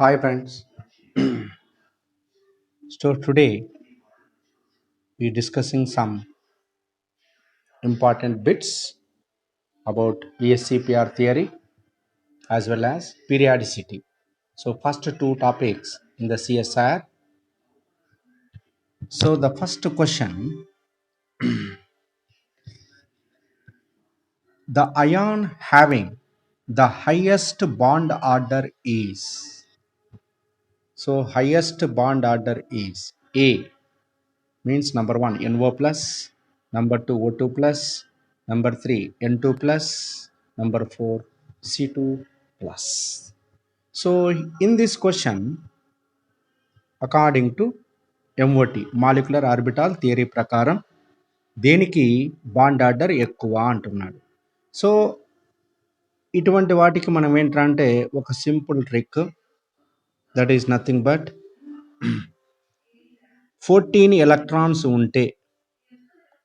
Hi friends. So today we're discussing some important bits about VSCPR theory as well as periodicity. So first two topics in the CSR. So the first question, the ion having the highest bond order is. So highest bond order is A means number 1 NO plus, number 2 O2 plus, number 3 N2 plus, number 4 C2 plus. So in this question, according to MOT molecular orbital theory ప్రకారం దేనికి bond order ఎక్కువ అంటున్నాడు. So ఇటువంటి వాటికి మనం ఏంటంటే ఒక simple trick, that is nothing but 14 electrons ఉంటే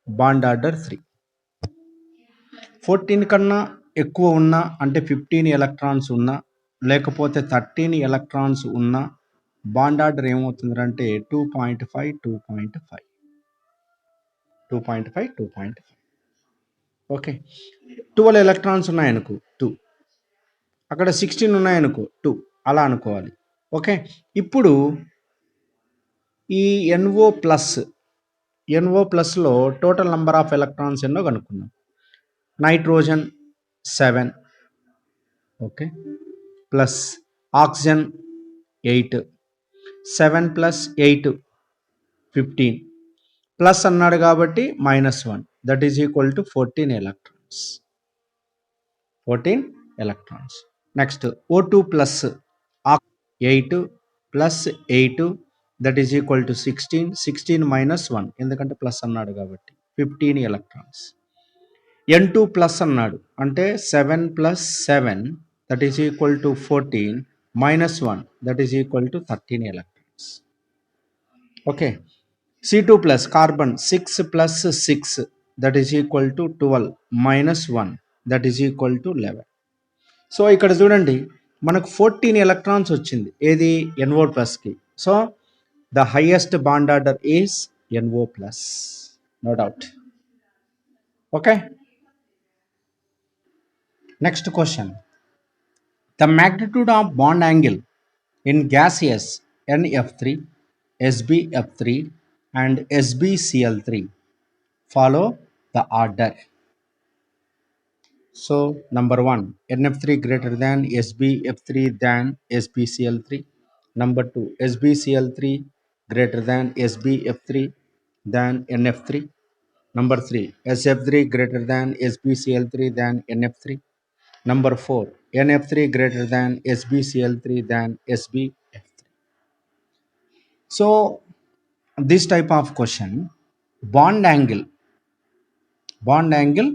బాండ్ ఆర్డర్ 3, 14 కన్నా ఎక్కువ ఉన్నా అంటే 15 ఎలక్ట్రాన్స్ ఉన్నా లేకపోతే 13 ఎలక్ట్రాన్స్ ఉన్నా బాండ్ ఆర్డర్ ఏమవుతుందంటే 2.5. ఓకే, 12 ఎలక్ట్రాన్స్ ఉన్నాయనుకో 2, అక్కడ 16 ఉన్నాయనుకో 2, అలా అనుకోవాలి. ఓకే, ఇప్పుడు ఈ NO ప్లస్లో టోటల్ నెంబర్ ఆఫ్ ఎలక్ట్రాన్స్ ఎన్నో కనుక్కున్నాం. Nitrogen 7, okay, plus oxygen 8, 7 plus 8 15, plus అన్నాడు కాబట్టి -1, that is equal to 14 electrons. Next O2 plus 8 plus 8 that is equal to 16 -1 ఎందుకంటే ప్లస్ అన్నాడు కాబట్టి 15 ఎలక్ట్రాన్స్. N2 ప్లస్ అన్నాడు అంటే 7 plus 7 that is equal to 14 -1 that is equal to 13 electrons. Okay, C2 plus carbon 6 plus 6 that is equal to 12 -1 that is equal to 11. So ఇక్కడ చూడండి మనకు 14 electrons వచ్చింది ఏది NO ప్లస్కి. So the highest bond order is NO plus, no doubt. Okay, next question, the magnitude of bond angle in gaseous NF3, SbF3 and SbCl3 follow the order. So number 1 NF3 greater than SbF3 than SbCl3, number 2 SbCl3 greater than SbF3 than NF3, number 3 SF3 greater than SbCl3 than NF3, number 4 NF3 greater than SbCl3 than SbF3. So this type of question, bond angle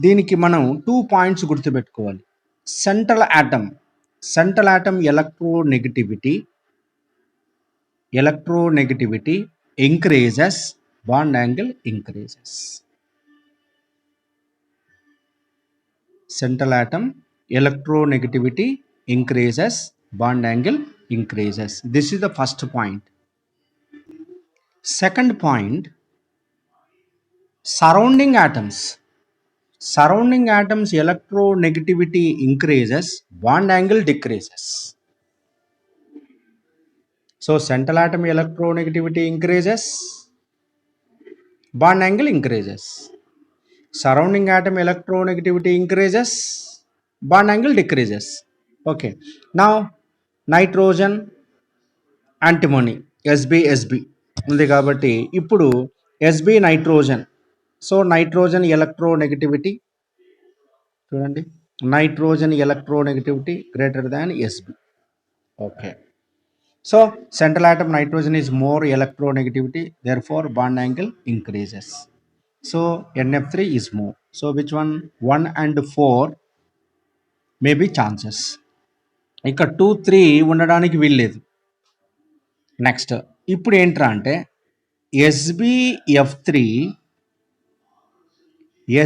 దీనికి మనం 2 points గుర్తుపెట్టుకోవాలి. Central atom electronegativity increases, bond angle increases. Central atom electronegativity increases, bond angle increases. This is the first point. Second point, surrounding atoms electronegativity increases, bond angle decreases. So central atom electronegativity increases, bond angle increases. Surrounding atom electronegativity increases, bond angle decreases. Okay, now nitrogen antimony SbSb ఉంది కాబట్టి ఇప్పుడు Sb nitrogen. So nitrogen electronegativity చూడండి, nitrogen electronegativity greater than Sb. Okay, so central atom nitrogen is more electronegativity, therefore bond angle increases. So NF3 is more. So which one? 1 and 4 may be chances. ఇక 2, 3 ఉండడానికి వీల్లేదు. Next ఇప్పుడు ఏంట్రా అంటే SbF3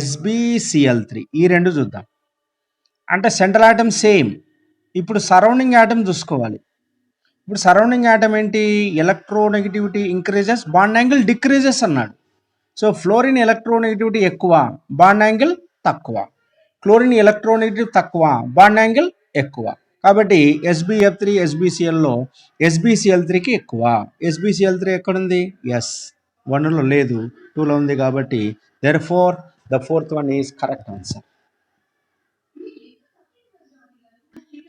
SbCl3 ఈ రెండు చూద్దాం. అంటే సెంట్రల్ ఆటమ్ సేమ్, ఇప్పుడు సరౌండింగ్ యాటమ్ చూసుకోవాలి. ఇప్పుడు సరౌండింగ్ యాటమ్ ఏంటి? Electronegativity increases, bond angle decreases అన్నాడు. సో ఫ్లోరిన్ ఎలక్ట్రోనెగటివిటీ ఎక్కువ, బాండ్ యాంగిల్ తక్కువ. క్లోరిన్ ఎలక్ట్రోనెగటివ్ తక్కువ, బాండ్ యాంగిల్ ఎక్కువ. కాబట్టి SbF3 SbClలో SbCl3కి ఎక్కువ. SbCl3 ఎక్కడుంది? ఎస్ 1లో లేదు, 2లో ఉంది. కాబట్టి therefore the fourth one is correct answer.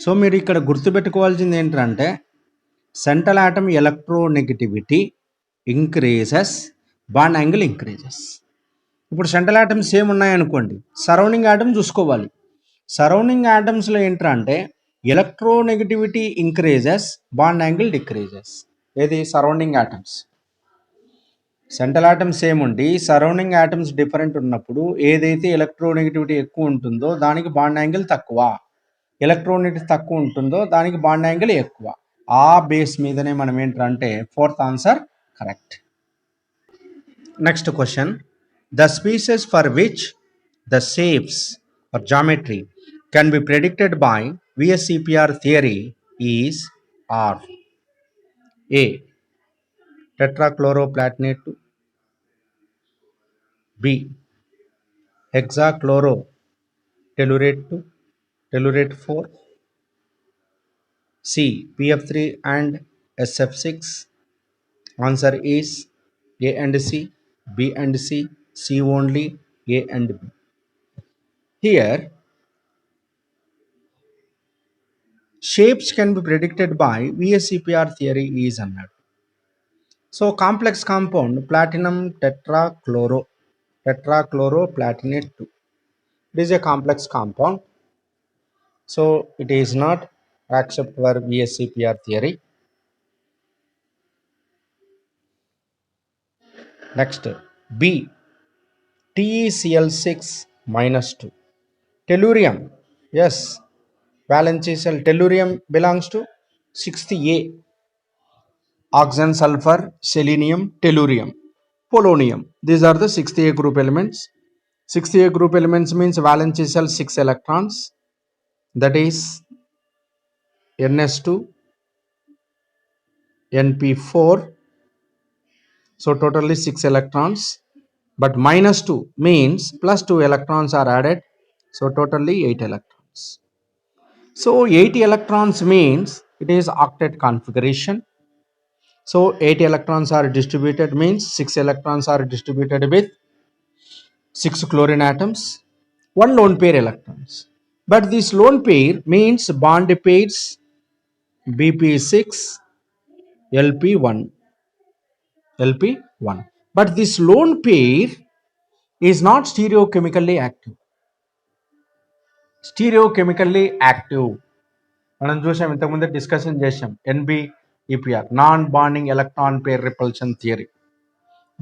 So మీరు ఇక్కడ గుర్తుపెట్టుకోవాల్సింది ఏంటంటే central atom electronegativity increases, bond angle increases. ఇప్పుడు సెంట్రల్ ఆటమ్స్ సేమ్ ఉన్నాయనుకోండి, సరౌండింగ్ ఆటమ్ చూసుకోవాలి. సరౌండింగ్ ఆటమ్స్లో ఏంటంటే electronegativity increases, bond angle decreases. ఏది? Surrounding atoms. Central atoms same ఉండి సరౌండింగ్ ఆటమ్స్ డిఫరెంట్ ఉన్నప్పుడు ఏదైతే ఎలక్ట్రోనెగటివిటీ ఎక్కువ ఉంటుందో దానికి బాండ్ యాంగిల్ తక్కువ, ఎలక్ట్రోనెగటివిటీ తక్కువ ఉంటుందో దానికి బాండ్ యాంగిల్ ఎక్కువ. ఆ బేస్ మీదనే మనం ఏంటంటే fourth answer correct. Next question, the species for which the shapes or geometry can be predicted by VSEPR theory is R. A. Tetrachloroplatinate 2. B. Hexachlorotellurate 2, tellurate 4. C. PF3 and SF6. Answer is A and C, B and C, C only, A and B. Here shapes can be predicted by VSEPR theory is అన్నాడు. So complex compound platinum tetrachloroplatinate 2. It is a complex compound, so it is not accept for VSEPR theory. Next, B. TeCl6 minus 2. Tellurium, yes, valence shell. Tellurium belongs to 6th A. Oxygen, sulfur, selenium, tellurium, polonium. These are the 6th A group elements. 6th A group elements means valence shell 6 electrons, that is Ns2, Np4. So totally 6 electrons, but minus 2 means plus 2 electrons are added, so totally 8 electrons. So 80 electrons means it is octet configuration. So 8 electrons are distributed means 6 electrons are distributed with 6 chlorine atoms, 1 lone pair electrons. But this lone pair means bond pairs BP6 LP1. But this lone pair is not stereochemically active. మనం చూసాం, ఇంతకుముందే discussion చేసాం, NBEPR, non bonding electron pair repulsion theory.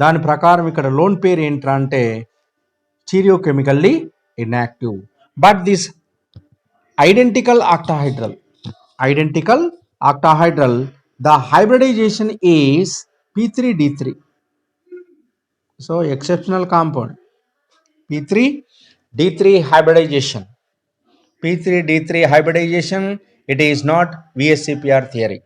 దాని ప్రకారం ఇక్కడ lone pair ఏంటంటే stereochemically inactive. But this identical octahedral, the hybridization is P3D3. So exceptional compound, P3D3 hybridization. P3D3 hybridization, it is not VSEPR theory.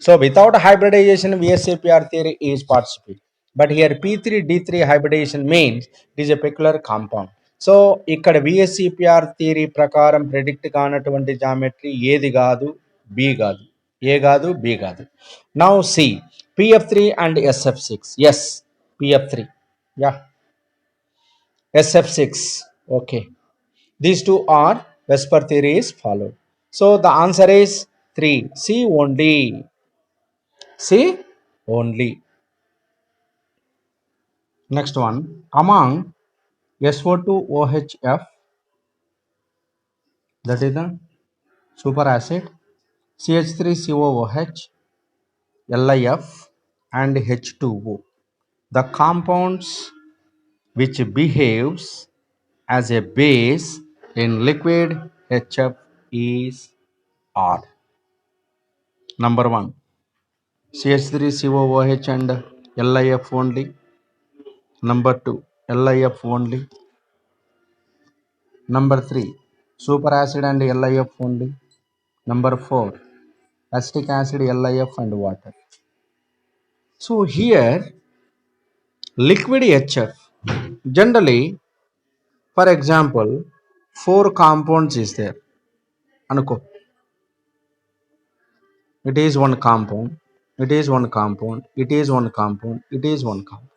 So without hybridization, VSEPR theory is participated. But here P3D3 hybridization means it is a peculiar compound. So ఇక్కడ VSEPR theory ప్రకారం predict కానటువంటి geometry ఏది కాదు, B కాదు, A కాదు, B కాదు. Now C PF3 and SF6. Yes PF3, yeah, SF6, okay. These two are Vesper theory is followed. So the answer is 3, C only. Next one, among SO2OHF, that is the superacid, CH3COOH, LiF and H2O, the compounds which behaves as a base in liquid HF is R. Number 1, CH3COOH and LiF only. Number 2, LiF only. Number 3, superacid and LiF only. Number 4, acetic acid, LiF and water. So here liquid HF, generally, for example, 4 compounds is there. Anuko. It is one compound, it is one compound, it is one compound, it is one compound.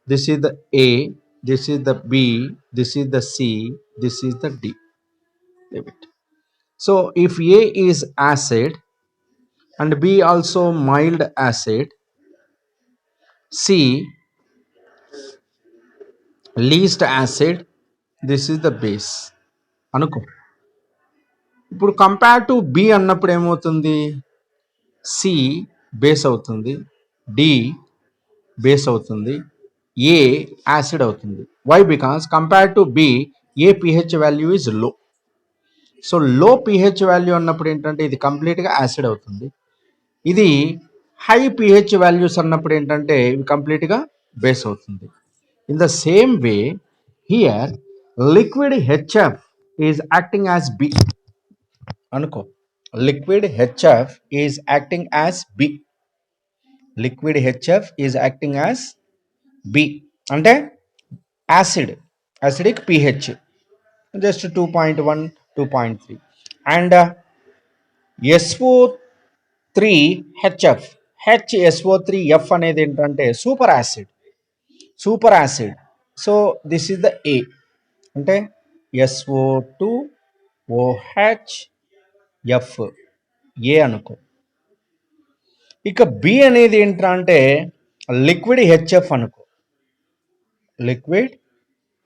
This is the A, this is the B, this is the C, this is the D. Leave it. So if A is acid and B also mild acid, C least acid, this is the base. అనుకో. ఇప్పుడు compare to B అన్నప్పుడు ఏమవుతుంది? C base అవుతుంది, D base అవుతుంది, A acid అవుతుంది. Why? Because compare to B A pH value is low. So low pH value అన్నప్పుడు ఏంటంటే ఇది కంప్లీట్గా యాసిడ్ అవుతుంది. ఇది హై పిహెచ్ వాల్యూస్ అన్నప్పుడు ఏంటంటే ఇవి కంప్లీట్గా బేస్ అవుతుంది. In the same way here liquid HF is acting as B అనుకో. Liquid HF is acting as B. Liquid HF is acting as B అంటే acid, acidic pH just 2.1, 2.3. And SO3 HF, HSO3F అనేది ఏంటంటే super acid. Super acid. So this is the A అంటే SO2OHF A అనుకో. ఇక B అనేది ఏంట్రా అంటే liquid HF అనుకో. Liquid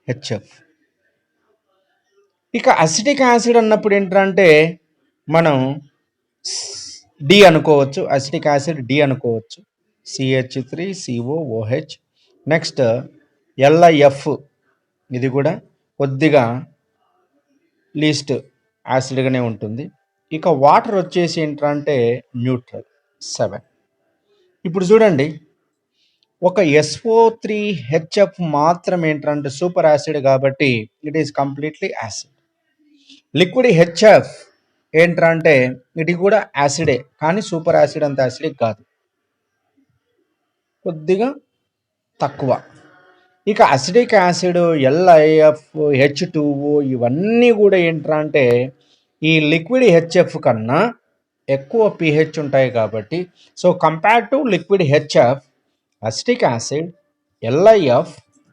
HF. ఇక అసిటిక్ యాసిడ్ అన్నప్పుడు ఏంటంటే మనం డి అనుకోవచ్చు. అసిటిక్ యాసిడ్ డి అనుకోవచ్చు. CH3COOH. నెక్స్ట్ LiF, ఇది కూడా కొద్దిగా లీస్ట్ యాసిడ్గానే ఉంటుంది. ఇక వాటర్ వచ్చేసి ఏంటంటే న్యూట్రల్ 7. ఇప్పుడు చూడండి, ఒక SO3HF మాత్రం ఏంటంటే సూపర్ యాసిడ్ కాబట్టి it is completely acid. Liquid HF ఏంటంటే ఇది కూడా యాసిడే కానీ సూపర్ యాసిడ్ అంత యాసిడిక్ కాదు, కొద్దిగా తక్కువ. ఇక అసిడిక్ యాసిడ్ LiF, H2O ఇవన్నీ కూడా ఏంటంటే ఈ లిక్విడ్ హెచ్ఎఫ్ కన్నా ఎక్కువ పిహెచ్ ఉంటాయి కాబట్టి so compare to liquid HF acetic acid, LiF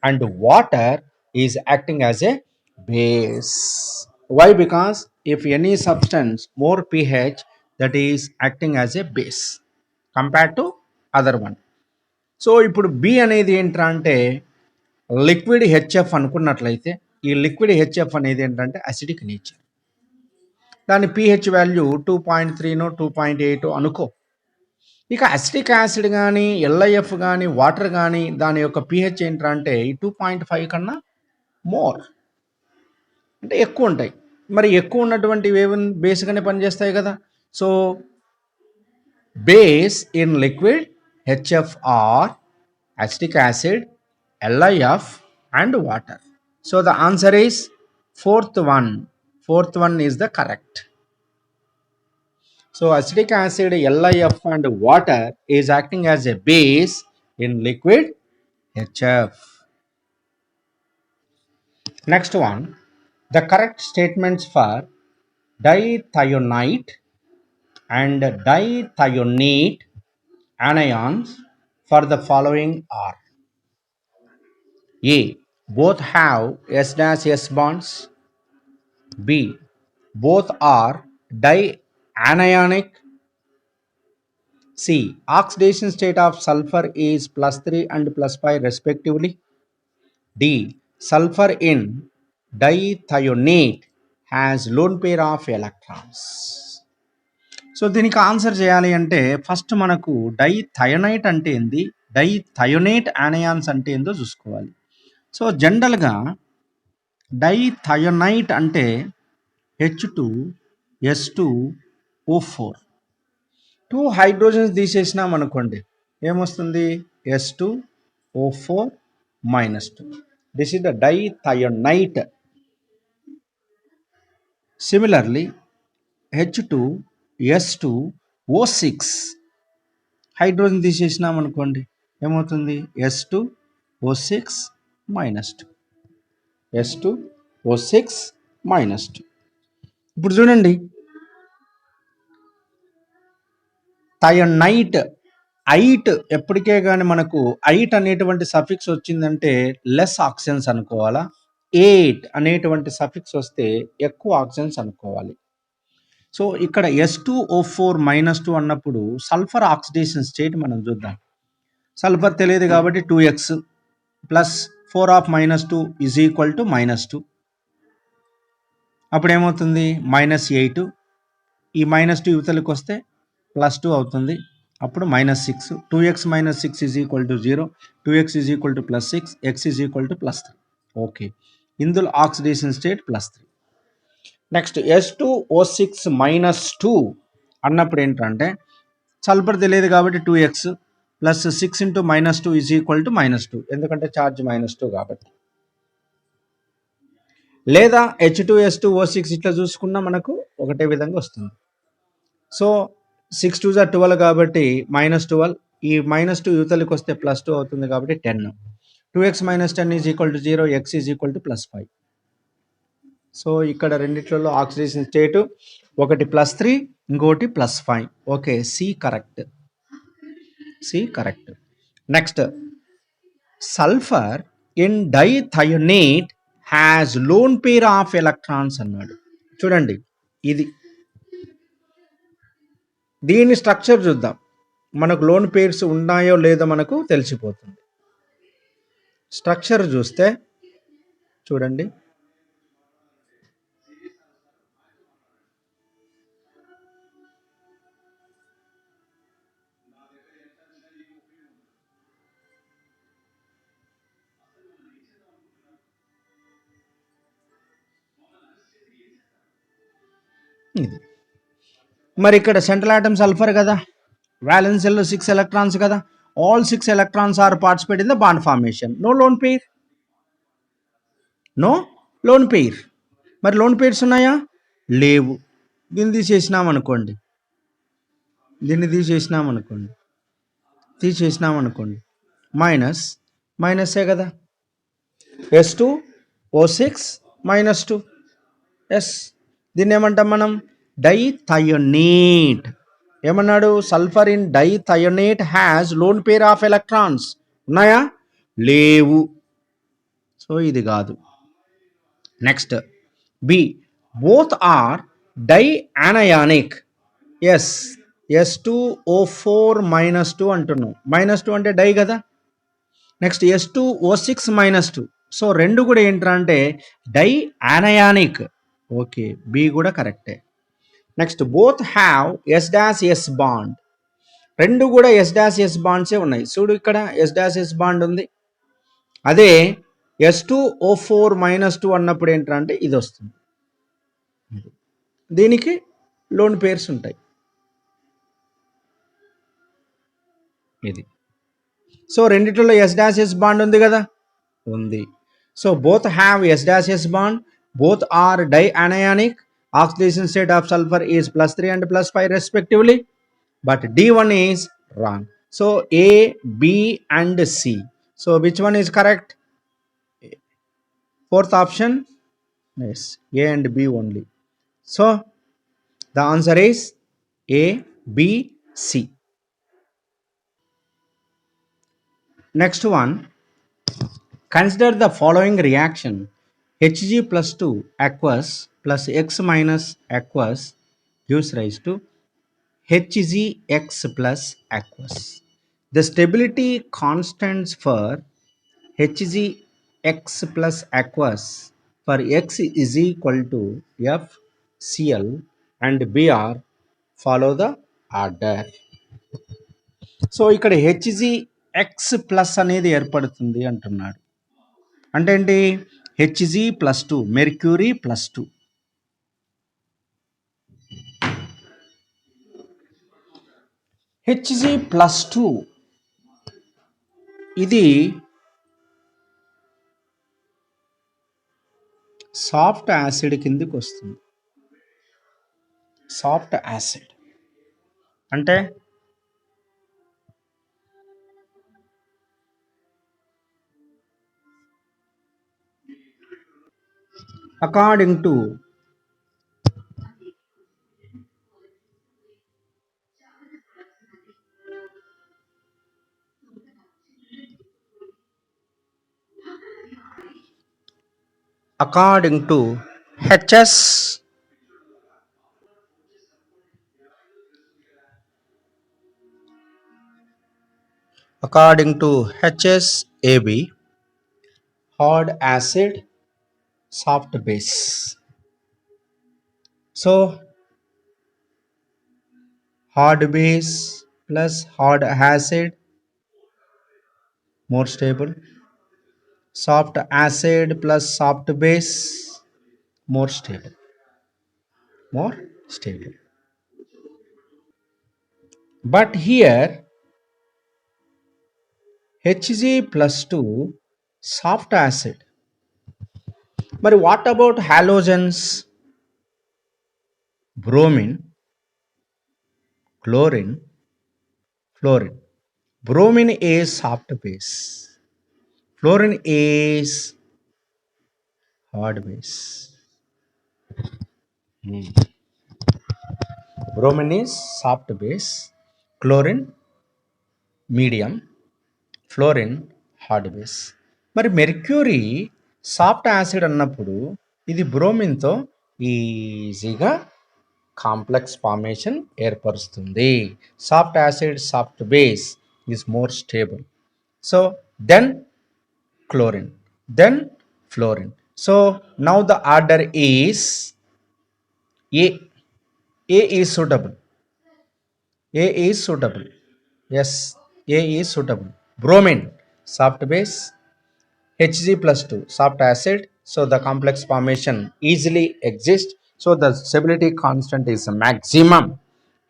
and water is acting as a base. Why? Because if any substance more pH, that is acting as a base compared to other one. So ఇప్పుడు B అనేది ఏంట్రా అంటే liquid HF అనుకున్నట్లయితే ఈ liquid HF అనేది ఏంటంటే acidic nature. దాని pH value 2.3, 2.8 అనుకో. ఇక అసిటిక్ యాసిడ్ కానీ LiF కానీ వాటర్ కానీ దాని యొక్క పిహెచ్ ఏంట్రా అంటే 2.5 కన్నా మోర్ అంటే ఎక్కువ ఉంటాయి. మరి ఎక్కువ ఉన్నటువంటివి ఏమైనా బేస్గానే పనిచేస్తాయి కదా. So base in liquid HF or acetic acid, LiF and water. So the answer is fourth one is the correct. So acidic acid, LiF and water is acting as a base in liquid HF. Next one, the correct statements for dithionite and dithionate anions for the following are: A, both have S-S bonds. B, both are dianionic. C, oxidation state of sulfur is +3 and +5 respectively. D, sulfur in dithionate has lone pair of electrons. So దీనికి answer చేయాలి అంటే first మనకు డైథయోనైట్ అంటే ఏంది, డైథయోనేట్ anions అంటే ఏందో చూసుకోవాలి. So జనరల్గా డైథయోనైట్ అంటే H2S2O4, 2 హైడ్రోజన్స్ తీసేసినాం అనుకోండి ఏమొస్తుంది, S2O4 -2. This is the dithionite. Similarly H2S2O6 hydrogen తీసేసినాం అనుకోండి, ఏమవుతుంది? S2O6 -2. S2O6 -2. ఇప్పుడు చూడండి, థయోనైట్ ఐట్ ఎప్పటికే కానీ మనకు ఐట్ అనేటువంటి సఫిక్స్ వచ్చిందంటే లెస్ ఆక్సిజన్స్ అనుకోవాలా, ఎయిట్ అనేటువంటి సఫిక్స్ వస్తే ఎక్కువ ఆక్సిజన్స్ అనుకోవాలి. సో ఇక్కడ S2O4 -2 అన్నప్పుడు సల్ఫర్ ఆక్సిడేషన్ స్టేట్ మనం చూద్దాం. సల్ఫర్ తెలియదు కాబట్టి 2x plus 4 of -2 is equal to -2. అప్పుడు ఏమవుతుంది? -8. ఈ -2 యువతలకు వస్తే +2 అవుతుంది. అప్పుడు -6. 2x - 6 is equal to 0. 2x is equal to +6. x is equal to +3. Okay, ఇందులో ఆక్సిడేషన్ స్టేట్ +3. నెక్స్ట్ S2O6 -2 అన్నప్పుడు ఏంటంటే సల్ఫర్ తెలియదు కాబట్టి 2x plus 6 × -2 is equal to -2, ఎందుకంటే ఛార్జ్ -2 కాబట్టి. లేదా H2S2O6 ఇట్లా చూసుకున్నా మనకు ఒకటే విధంగా వస్తుంది. సో 6 2 12 కాబట్టి -12, ఈ -2 యువతలకు వస్తే +2 అవుతుంది కాబట్టి 10. 2x - 10 is equal to 0, x is equal to +5. So ఇక్కడ రెండిట్లలో ఆక్సిడేషన్ స్టేట్ ఒకటి +3, ఇంకోటి +5. Okay, C correct. Next, sulphur in dithionate has lone pair of electrons అన్నాడు. చూడండి, ఇది దీని స్ట్రక్చర్ చూద్దాం, మనకు లోన్ పేర్స్ ఉన్నాయో లేదో మనకు తెలిసిపోతుంది. స్ట్రక్చర్ చూస్తే చూడండి, ఇది మరి ఇక్కడ సెంట్రల్ ఆటమ్ సల్ఫర్ కదా, వ్యాలెన్స్ షెల్లో 6 ఎలక్ట్రాన్స్ కదా, all 6 electrons are participate in the bond formation. No lone pair. మరి లోన్ పేర్స్ ఉన్నాయా? లేవు. దీన్ని తీసేసినాం అనుకోండి, మైనసే కదా, S2O6 -2. ఎస్, దీన్ని ఏమంటాం మనం? డైథయోనేట్. ఏమన్నాడు? Sulphur in dithionate has lone pair of electrons. ఉన్నాయా? లేవు. సో ఇది కాదు. Next, B, both are dianionic. Yes, S2O4 -2 అంటున్నాం. -2 అంటే డై కదా. Next S2O6 -2. సో రెండు కూడా ఏంట్రా అంటే డైఅనయానిక్. ఓకే, బి కూడా కరెక్టే. Next, both have S' bond. రెండు కూడా S' బాండ్సే ఉన్నాయి. చూడు, ఇక్కడ S' బాండ్ ఉంది. అదే S2O4 -2 అన్నప్పుడు ఏంటంటే ఇది వస్తుంది, దీనికి లోన్ పేర్స్ ఉంటాయి. ఇది. సో రెండిట్లో S' బాండ్ ఉంది కదా, ఉంది. So both have S' bond, both are dianionic. Oxidation state of sulfur is +3 and +5 respectively, but D1 is wrong. So A, B and C. So which one is correct? Fourth option? Yes, A and B only. So the answer is A, B, C. Next one, consider the following reaction. Hg + 2 aqueous plus x minus aqueous gives rise to HgX plus aqueous. The stability constants for HgX plus aqueous for x is equal to FCl and Br. Follow the order. So ఇక్కడ HgX plus అనేది ఏర్పడుతుంది అంటున్నాడు. అంటే ఏంటి? Hg + 2, mercury +2. Hg + 2 ఇది soft acid కిందకి వస్తుంది. Soft acid అంటే according to HS HSAB, hard acid, soft base. So hard base plus hard acid, more stable. Soft acid plus soft base, more stable. But here Hg plus 2 soft acid. But what about halogens? Bromine, chlorine, fluorine. Bromine is soft base. Fluorine is hard base. Bromine is soft base. Chlorine medium. Fluorine hard base. మరి mercury soft acid అన్నప్పుడు ఇది బ్రోమిన్తో ఈజీగా complex formation ఏర్పరుస్తుంది. Soft acid soft base is more stable. So then chlorine, then fluorine. So now the order is A. A is suitable. Yes, A is suitable. Bromine, soft base. Hg plus 2, soft acid. So the complex formation easily exists. So the stability constant is maximum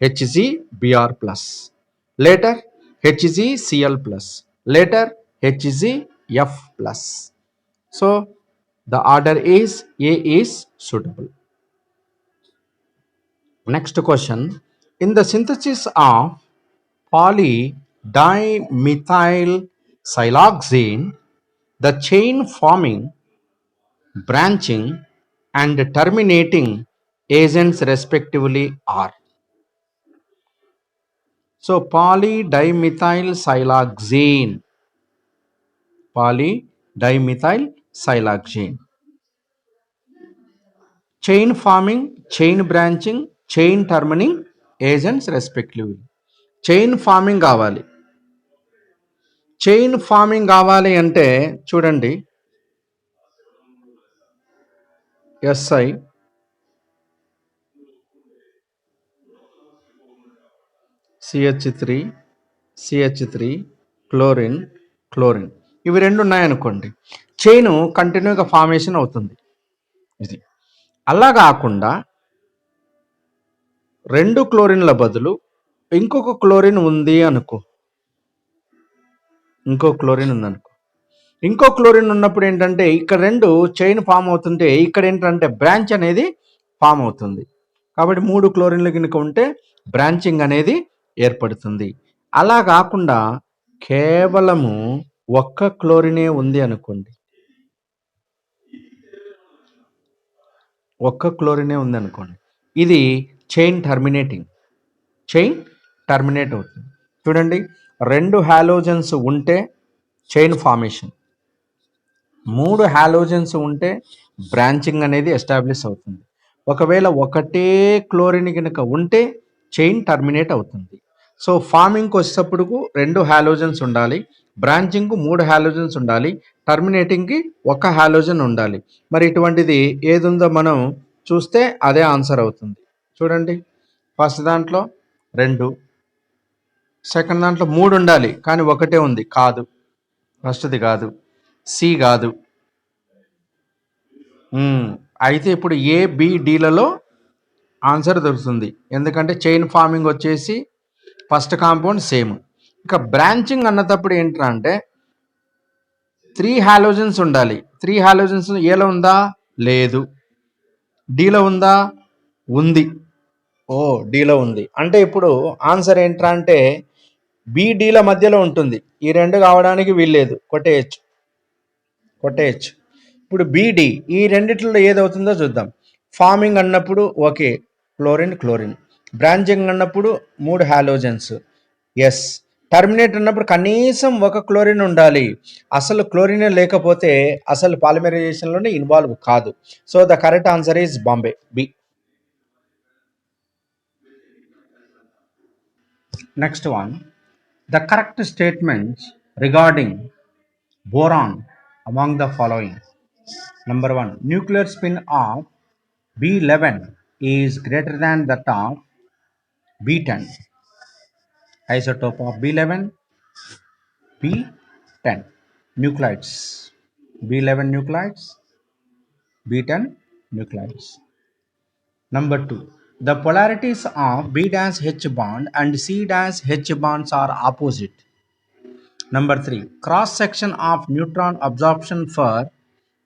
HgBr plus. Later HgCl plus. Later HgF plus. So the order is A is suitable. Next question. In the synthesis of polydimethyl siloxane, the chain forming, branching and terminating agents respectively are. So polydimethyl siloxane. Chain forming, chain branching, chain terminating agents respectively. Chain forming కావాలి అంటే చూడండి, SI CH3 chlorine ఇవి రెండు ఉన్నాయనుకోండి, chain కంటిన్యూగా formation అవుతుంది. ఇది అలా కాకుండా 2 క్లోరిన్ల బదులు ఇంకొక క్లోరిన్ ఉంది అనుకో, ఇంకో క్లోరిన్ ఉన్నప్పుడు ఏంటంటే ఇక్కడ 2 చైన్ ఫామ్ అవుతుంటే ఇక్కడ ఏంటంటే బ్రాంచ్ అనేది ఫామ్ అవుతుంది. కాబట్టి 3 క్లోరిన్లు కనుక ఉంటే బ్రాంచింగ్ అనేది ఏర్పడుతుంది. అలా కాకుండా కేవలము ఒక్క క్లోరినే ఉంది అనుకోండి, ఇది చైన్ టర్మినేట్ అవుతుంది. చూడండి, 2 హాలోజన్స్ ఉంటే చైన్ ఫార్మేషన్, 3 హాలోజన్స్ ఉంటే బ్రాంచింగ్ అనేది ఎస్టాబ్లిష్ అవుతుంది. ఒకవేళ ఒకటే క్లోరిన్ కనుక ఉంటే చైన్ టర్మినేట్ అవుతుంది. సో ఫార్మింగ్కి వచ్చేటప్పుడు 2 హాలోజన్స్ ఉండాలి, బ్రాంచింగ్కు 3 హాలోజన్స్ ఉండాలి, టర్మినేటింగ్కి 1 హాలోజన్ ఉండాలి. మరి ఇటువంటిది ఏది ఉందో మనం చూస్తే అదే ఆన్సర్ అవుతుంది. చూడండి, ఫస్ట్ దాంట్లో 2, సెకండ్ దాంట్లో 3 ఉండాలి కానీ ఒకటే ఉంది, కాదు, ఫస్ట్ది కాదు, సి కాదు. అయితే ఇప్పుడు ABDలలో ఆన్సర్ దొరుకుతుంది, ఎందుకంటే చైన్ ఫార్మింగ్ వచ్చేసి ఫస్ట్ కాంపౌండ్ సేమ్. ఇక బ్రాంచింగ్ అన్నప్పుడు ఏంటంటే 3 హాలోజన్స్ ఉండాలి. 3 హాలోజన్స్ ఏలో ఉందా? లేదు. డీలో ఉందా? ఉంది. ఓ డీలో ఉంది అంటే ఇప్పుడు ఆన్సర్ ఏంట్రా అంటే బీడీల మధ్యలో ఉంటుంది. ఈ రెండు కావడానికి వీల్లేదు, కొట్టేయచ్చు. ఇప్పుడు బీడి ఈ రెండిట్లో ఏదవుతుందో చూద్దాం. ఫార్మింగ్ అన్నప్పుడు ఓకే, క్లోరిన్. బ్రాంచింగ్ అన్నప్పుడు 3 హాలోజన్స్. ఎస్. టర్మినేట్ అన్నప్పుడు కనీసం ఒక క్లోరిన్ ఉండాలి. అసలు క్లోరిన్ లేకపోతే అసలు పాలిమరైజేషన్లోనే ఇన్వాల్వ్ కాదు. So the correct answer is Bombay, B. Next one, the correct statements regarding boron among the following. Number 1, nuclear spin of B11 is greater than that of B10. Isotope of B11, B10 nuclides. B11 nuclides, B10 nuclides. Number 2, the polarities of B dash H bond and C dash H bonds are opposite. Number 3, cross section of neutron absorption for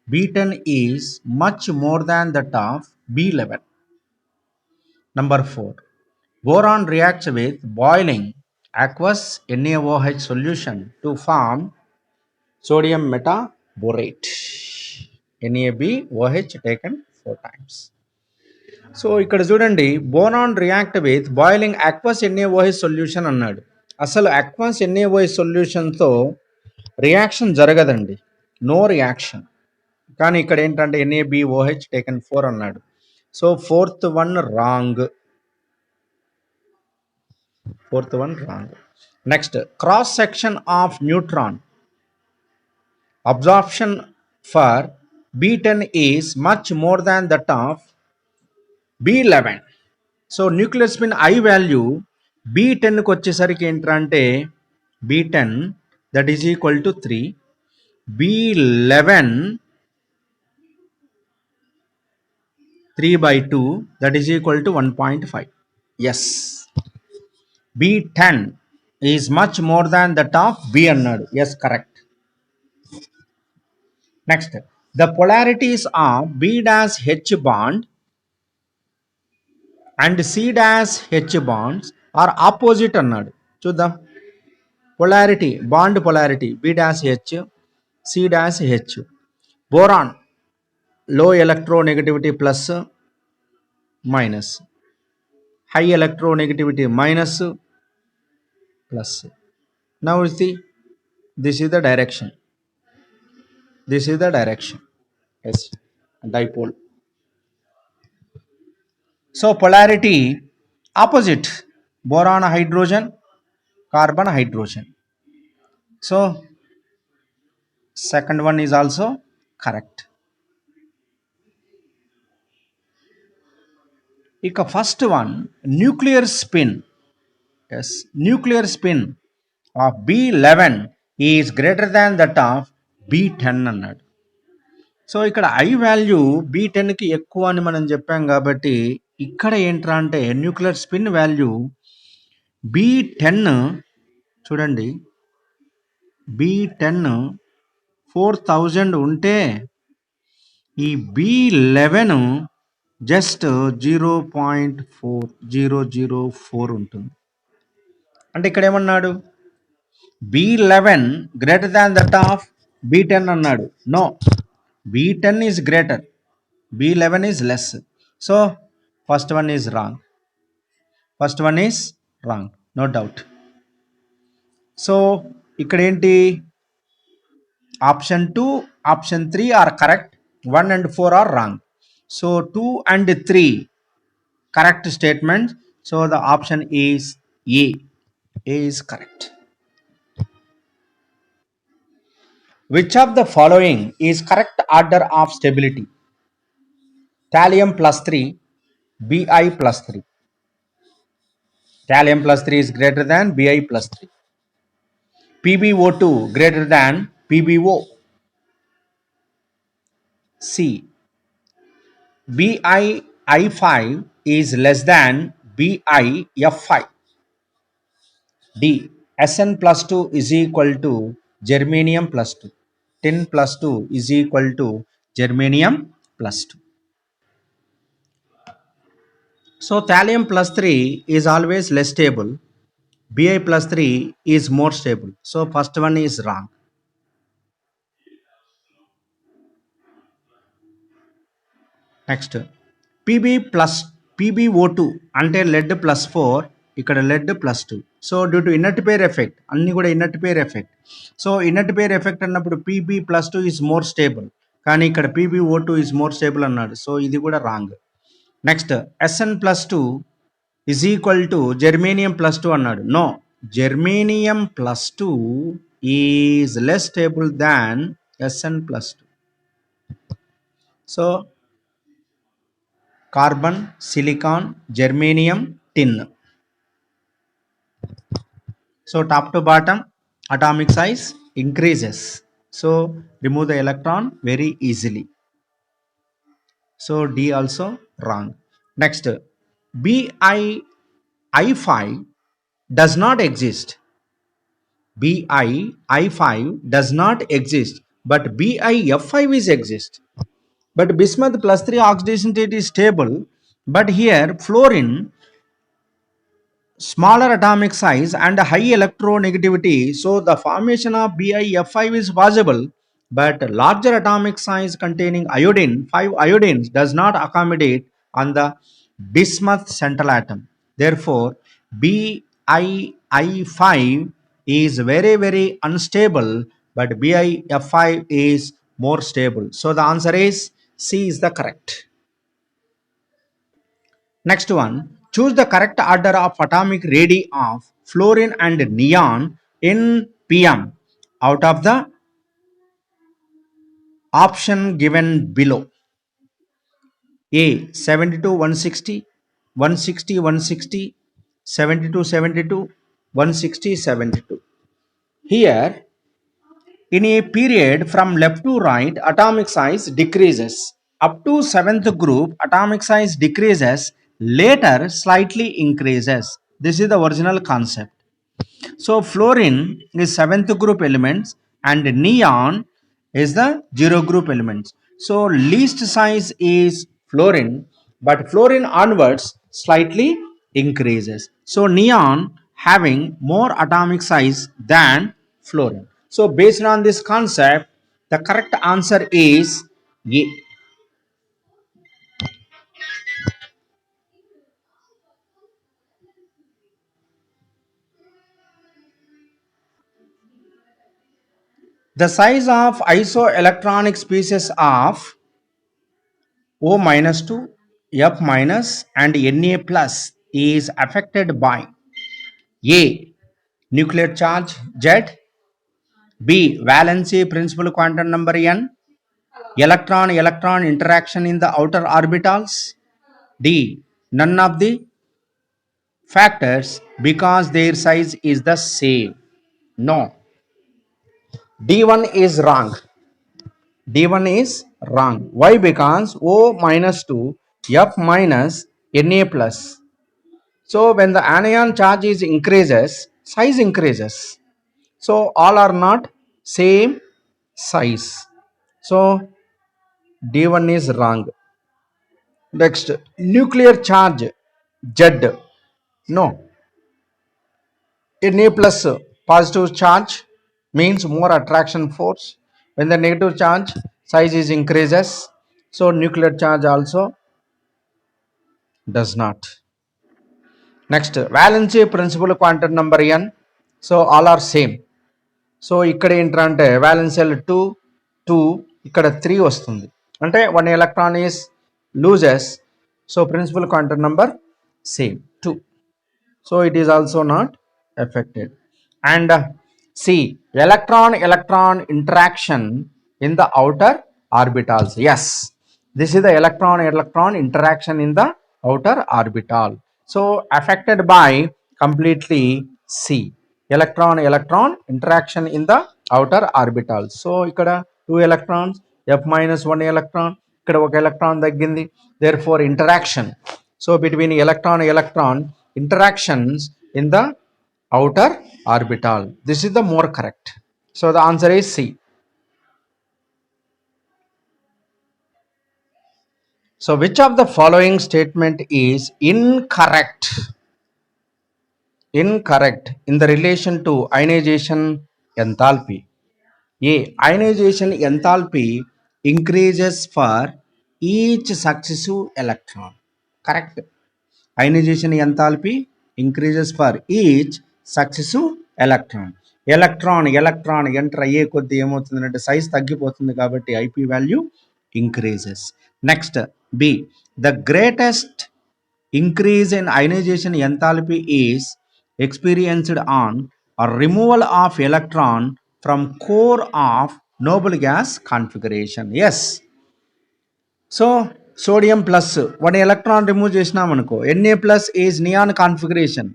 B10 is much more than that of B11. Number 4, boron reacts with boiling aqueous NaOH solution to form sodium metaborate. NaBOH taken 4 times. So ఇక్కడ చూడండి, boron react with boiling aqueous NaOH solution అన్నాడు. అసలు aqueous NaOH సొల్యూషన్తో reaction జరగదండి, no reaction. కానీ ఇక్కడ ఏంటంటే NaBOH taken 4 అన్నాడు. So fourth one wrong. Next, cross section of neutron absorption for B10 is much more than that of B11. So nuclear spin I value B10కి వచ్చేసరికి ఏంటంటే B10 that is equal to 3, B11 3/2 that is equal to 1.5. Yes, B10 is much more than that of B అన్నాడు. Yes, correct. Next, the polarities of B dash H bond and C dash H bonds are opposite అన్నాడు. చూద్దాం. Polarity, bond polarity B dash H, C dash H. Boron లో electronegativity plus minus, high electronegativity minus plus. Now you see, this is the direction. Yes, dipole. So polarity opposite, boron hydrogen, carbon hydrogen. So second one is also correct. ఇక first one, nuclear spin. Yes, nuclear spin of B11 is greater than that of B10 అన్నాడు. So ఇక్కడ I value B10కి ఎక్కువ అని మనం చెప్పాం కాబట్టి ఇక్కడ ఏంట్రా అంటే న్యూక్లియర్ స్పిన్ వాల్యూ B10 చూడండి, B10 4000 ఉంటే ఈ B11 జస్ట్ 0.4004 ఉంటుంది. అంటే ఇక్కడ ఏమన్నాడు, B11 greater than that of B10 అన్నాడు. No, B10 is greater, B11 is less. So first one is wrong, no doubt. So ఇక్కడ ఏంటి, option 2, option 3 are correct, 1 and 4 are wrong. So 2 and 3 correct statements. So the option is A. A is correct. Which of the following is correct order of stability? Thallium plus 3, Bi plus 3. Thallium plus 3 is greater than Bi plus 3. PbO2 greater than PbO. C. BiI5 is less than BiF5. D. Sn plus 2 is equal to germanium plus 2. Tin plus 2 is equal to germanium plus 2. So thallium plus 3 is always less stable. Bi plus 3 is more stable. So first one is wrong. Next, Pb plus PbO2 అంటే lead plus 4, ఇక్కడ lead plus 2. So due to inert pair effect, అన్ని కూడా inert pair effect. So inert pair effect అన్నప్పుడు Pb plus 2 is more stable, కానీ ఇక్కడ PbO2 is more stable అన్నాడు. So ఇది కూడా wrong. Next Sn plus 2 is equal to germanium plus 2 అన్నాడు. నో, germanium plus 2 is less stable than Sn plus 2. So carbon, silicon, germanium, tin. So top to bottom atomic size increases. So remove the electron very easily. So D also wrong. Next, BiI5 does not exist. BiI5 does not exist, but BiF5 is exist. But bismuth plus 3 oxidation state is stable, but here fluorine smaller atomic size and high electronegativity, so the formation of BiF5 is possible, but larger atomic size containing iodine, 5 iodines, does not accommodate on the bismuth central atom. Therefore BiI5 is very unstable, but BiF5 is more stable. So the answer is C is the correct. Next one, choose the correct order of atomic radii of fluorine and neon in PM out of the option given below. A 72 160, 160 160, 72 72, 160 72. Here, in a period from left to right, atomic size decreases. Up to 7th group, atomic size decreases, later slightly increases. This is the original concept. So fluorine is 7th group elements and neon is the 0 group elements. So least size is fluorine, but fluorine onwards slightly increases. So neon having more atomic size than fluorine. So based on this concept, the correct answer is A. The size of isoelectronic species of O minus 2, F minus and Na plus is affected by A. Nuclear charge Z, B. Valency principal quantum number N, electron-electron interaction in the outer orbitals, D. None of the factors because their size is the same. No. D1 is wrong. D1 is wrong. Why? Because O minus 2, F minus, Na plus. So when the anion charge is increases, size increases. So all are not same size. So D1 is wrong. Next, nuclear charge Z. No. Na plus positive charge means more attraction force. When the negative charge size is increases, so nuclear charge also does not. Next, valency principal quantum number N. So all are same. So ఇక్కడ ఏంటంటే వ్యాలెన్షియల్ 2 2, ఇక్కడ 3 వస్తుంది, అంటే 1 electron is loses. So principal quantum number same 2. So it is also not affected. And C, electron interaction in the outer orbitals. Yes, this is the electron interaction in the outer orbital. So affected by completely C, electron interaction in the outer orbital. So ఇక్కడ 2 electrons, F minus 1 electron, ఇక్కడ ఒక electron తగ్గింది, therefore interaction. So between electron interactions in the outer orbital. This is the more correct. So the answer is C. So which of the following statement is incorrect? Incorrect in the relation to ionization enthalpy. A. Ionization enthalpy increases for each successive electron. Correct. Ionization enthalpy increases for each successive electron. Electron enter అయ్యే కొద్దీ ఏమవుతుందంటే size తగ్గిపోతుంది కాబట్టి IP value increases. Next B. The greatest increase in ionization enthalpy is experienced on a removal of electron from core of noble gas configuration. Yes. So sodium plus one electron remove చేసినామనుకో, Na plus is neon configuration.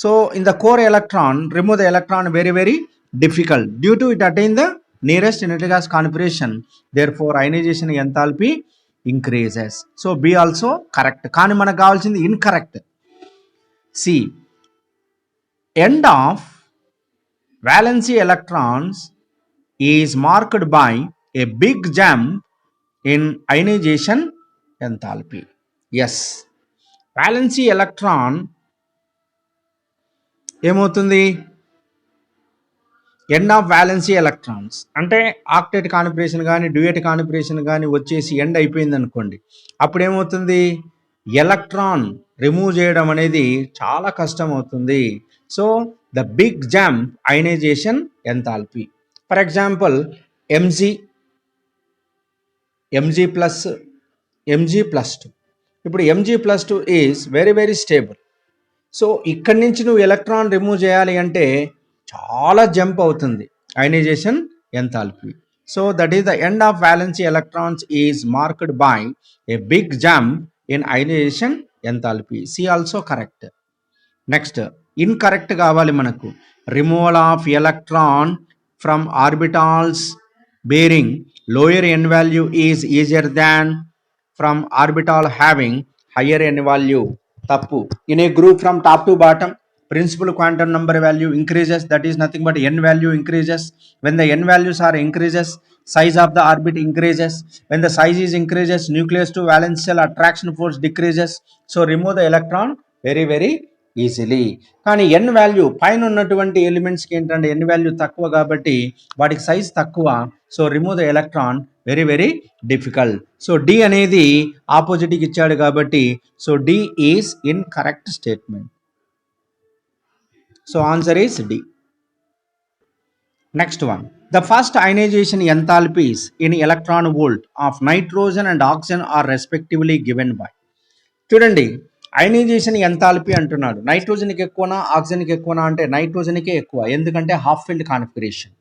So in the core electron, remove the electron very difficult due to it attain the nearest neutral gas configuration. Therefore ionization enthalpy increases. So B also correct. కానీ మనకు కావాల్సింది incorrect. C. End of valency electrons is marked by a big jump in ionization enthalpy. Yes. Valency electron ఏమవుతుంది? End of valency electrons అంటే octet configuration కానీ duet configuration కానీ వచ్చేసి end అయిపోయింది అనుకోండి, అప్పుడు ఏమవుతుంది? ఎలక్ట్రాన్ రిమూవ్ చేయడం అనేది చాలా కష్టం అవుతుంది. So the big jump ionization enthalpy. For example Mg plus 2. ఇప్పుడు Mg plus 2 is very stable. So ఇక్కడి నుంచి నువ్వు ఎలక్ట్రాన్ రిమూవ్ చేయాలి అంటే చాలా జంప్ అవుతుంది ionization enthalpy. So that is the end of valency electrons is marked by a big jump in ionization enthalpy. C also correct. Next incorrect కావాలి మనకు. Removal of electron from orbitals bearing lower N value is easier than from orbital having higher N value. తప్పు. In a group from top to bottom principal quantum number value increases, that is nothing but n value increases. When the n values are increases, size of the orbit increases. When the size is increases, nucleus to valence shell attraction force decreases. So remove the electron very easily. కానీ n value పైన ఉన్నటువంటి ఎలిమెంట్స్కి ఏంటంటే n value తక్కువ కాబట్టి వాటికి size తక్కువ. So remove the electron very difficult. So D అనేది ఆపోజిట్కి ఇచ్చాడు కాబట్టి so D is incorrect statement. So answer is D. Next one. The first ionization enthalpies in electron volt of nitrogen and oxygen are respectively given by. చూడండి, ionization enthalpy అంటున్నాడు. నైట్రోజన్కి ఎక్కువనా ఆక్సిజన్కి ఎక్కువనా అంటే నైట్రోజన్కే ఎక్కువ. ఎందుకంటే హాఫ్ ఫిల్డ్ కాన్ఫిగరేషన్.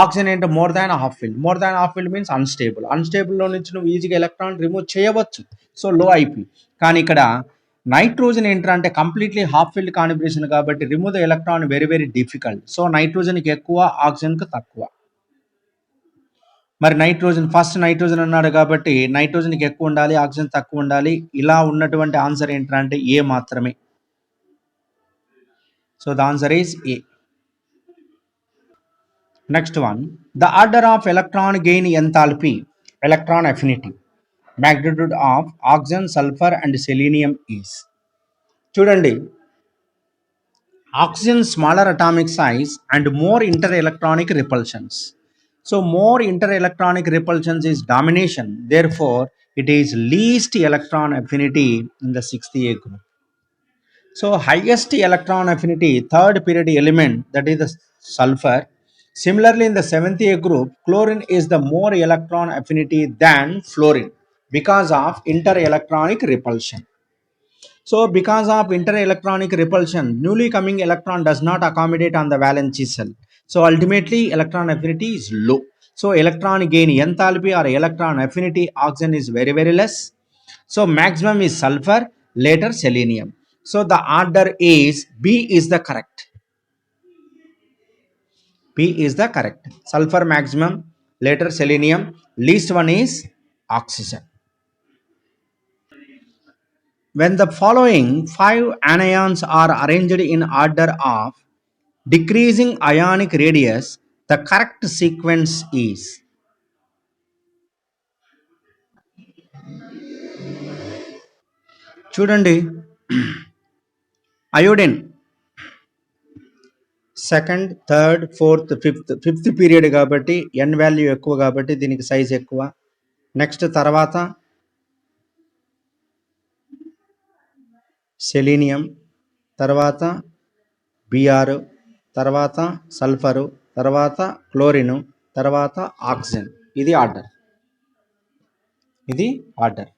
ఆక్సిజన్ ఏంటంటే more than half filled. More than half filled means unstable. అన్స్టేబుల్లో నుంచి నువ్వు ఈజీగా ఎలక్ట్రాన్ రిమూవ్ చేయవచ్చు. So low IP. కానీ ఇక్కడ నైట్రోజన్ ఏంటంటే కంప్లీట్లీ హాఫ్ ఫిల్డ్ కాన్ఫిగరేషన్ కాబట్టి remove the electron very difficult. So నైట్రోజన్కి ఎక్కువ, ఆక్సిజన్కి తక్కువ. మరి నైట్రోజన్ ఫస్ట్ నైట్రోజన్ అన్నాడు కాబట్టి నైట్రోజన్కి ఎక్కువ ఉండాలి, ఆక్సిజన్ తక్కువ ఉండాలి. ఇలా ఉన్నటువంటి ఆన్సర్ ఏంటంటే ఏ మాత్రమే. So the answer is a. Next one. The order of electron gain enthalpy, electron affinity, magnitude of oxygen, sulfur and selenium is. చూడండి, oxygen smaller atomic size and more interelectronic repulsions. So more interelectronic repulsions is domination, therefore it is least electron affinity in the 6th A group. So highest electron affinity third period element, that is the sulfur. Similarly in the 7th A group, chlorine is the more electron affinity than fluorine because of interelectronic repulsion. So because of interelectronic repulsion, newly coming electron does not accommodate on the valence shell. So ultimately electron affinity is low. So electron gain enthalpy or electron affinity oxygen is very less. So maximum is sulfur, later selenium. So the order is B is the correct. B is the correct. Sulfur maximum, later selenium, least one is oxygen. When the following 5 anions are arranged in order of decreasing ionic radius, the correct sequence is. చూడండి, iodine second, third, fourth, fifth period కాబట్టి ఎన్ value ఎక్కువ కాబట్టి దీనికి size ఎక్కువ. Next తర్వాత selenium, తర్వాత BR, తర్వాత sulphur, తర్వాత క్లోరిన్, తర్వాత ఆక్సిజన్. ఇది order.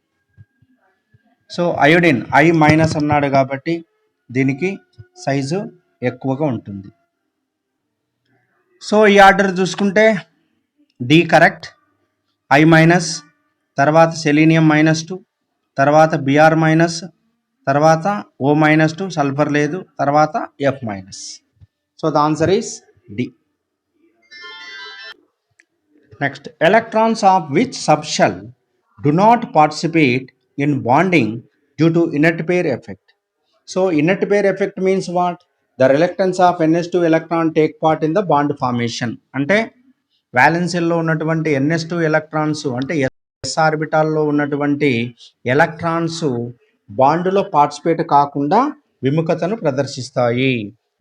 So iodine I minus అన్నాడు కాబట్టి దీనికి సైజు ఎక్కువగా ఉంటుంది. సో ఈ ఆర్డర్ చూసుకుంటే డి కరెక్ట్, ఐ మైనస్, తర్వాత సెలీనియం -2, తర్వాత బిఆర్ మైనస్, తర్వాత ఓ -2, సల్ఫర్ లేదు, తర్వాత F minus. So the answer is D. Next, electrons of which subshell do not participate in bonding due to inert pair effect. So inert pair effect means what? The reluctance of NS2 electron take part in the bond formation. అంటే వ్యాలెన్సీల్లో ఉన్నటువంటి NS2 electrons అంటే yes ఆర్బిటాల్లో ఉన్నటువంటి electrons బాండులో participate కాకుండా విముఖతను ప్రదర్శిస్తాయి.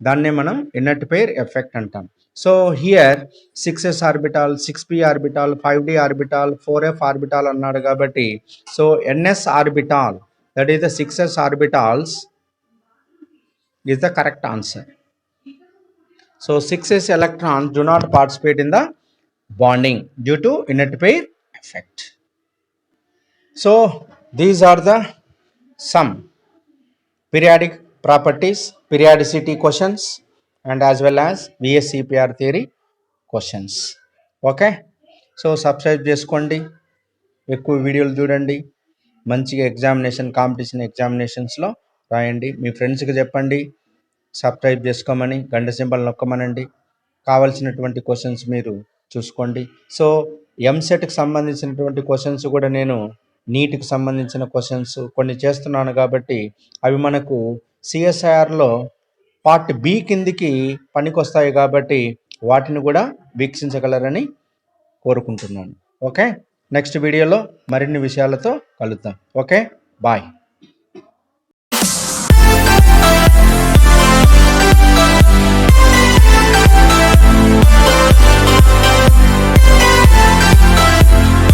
దాన్నే మనం inert pair effect అంటాం. So here 6s orbital, 6p orbital, 5d orbital, 4f orbital అన్నాడు కాబట్టి so ns orbital, that is the 6s orbitals is the correct answer. So 6s electrons do not participate in the bonding due to inert pair effect. So these are the some periodic properties, periodicity questions and as well as VSCPR theory questions. Okay, so subscribe చేసుకోండి, ఎక్కువ వీడియోలు చూడండి, మంచిగా examination competition ఎగ్జామినేషన్స్లో రాయండి, మీ ఫ్రెండ్స్కి చెప్పండి subscribe చేసుకోమని, గంట సింబల్ నొక్కమనండి. కావాల్సినటువంటి క్వశ్చన్స్ మీరు చూసుకోండి. సో ఎంసెట్కి సంబంధించినటువంటి క్వశ్చన్స్ కూడా నేను నీట్కి సంబంధించిన క్వశ్చన్స్ కొన్ని చేస్తున్నాను కాబట్టి అవి మనకు సిఎస్ఐఆర్లో పార్ట్ బి కిందికి పనికొస్తాయి కాబట్టి వాటిని కూడా వీక్షించగలరని కోరుకుంటున్నాను. ఓకే, నెక్స్ట్ వీడియోలో మరిన్ని విషయాలతో కలుద్దాం. Okay, bye.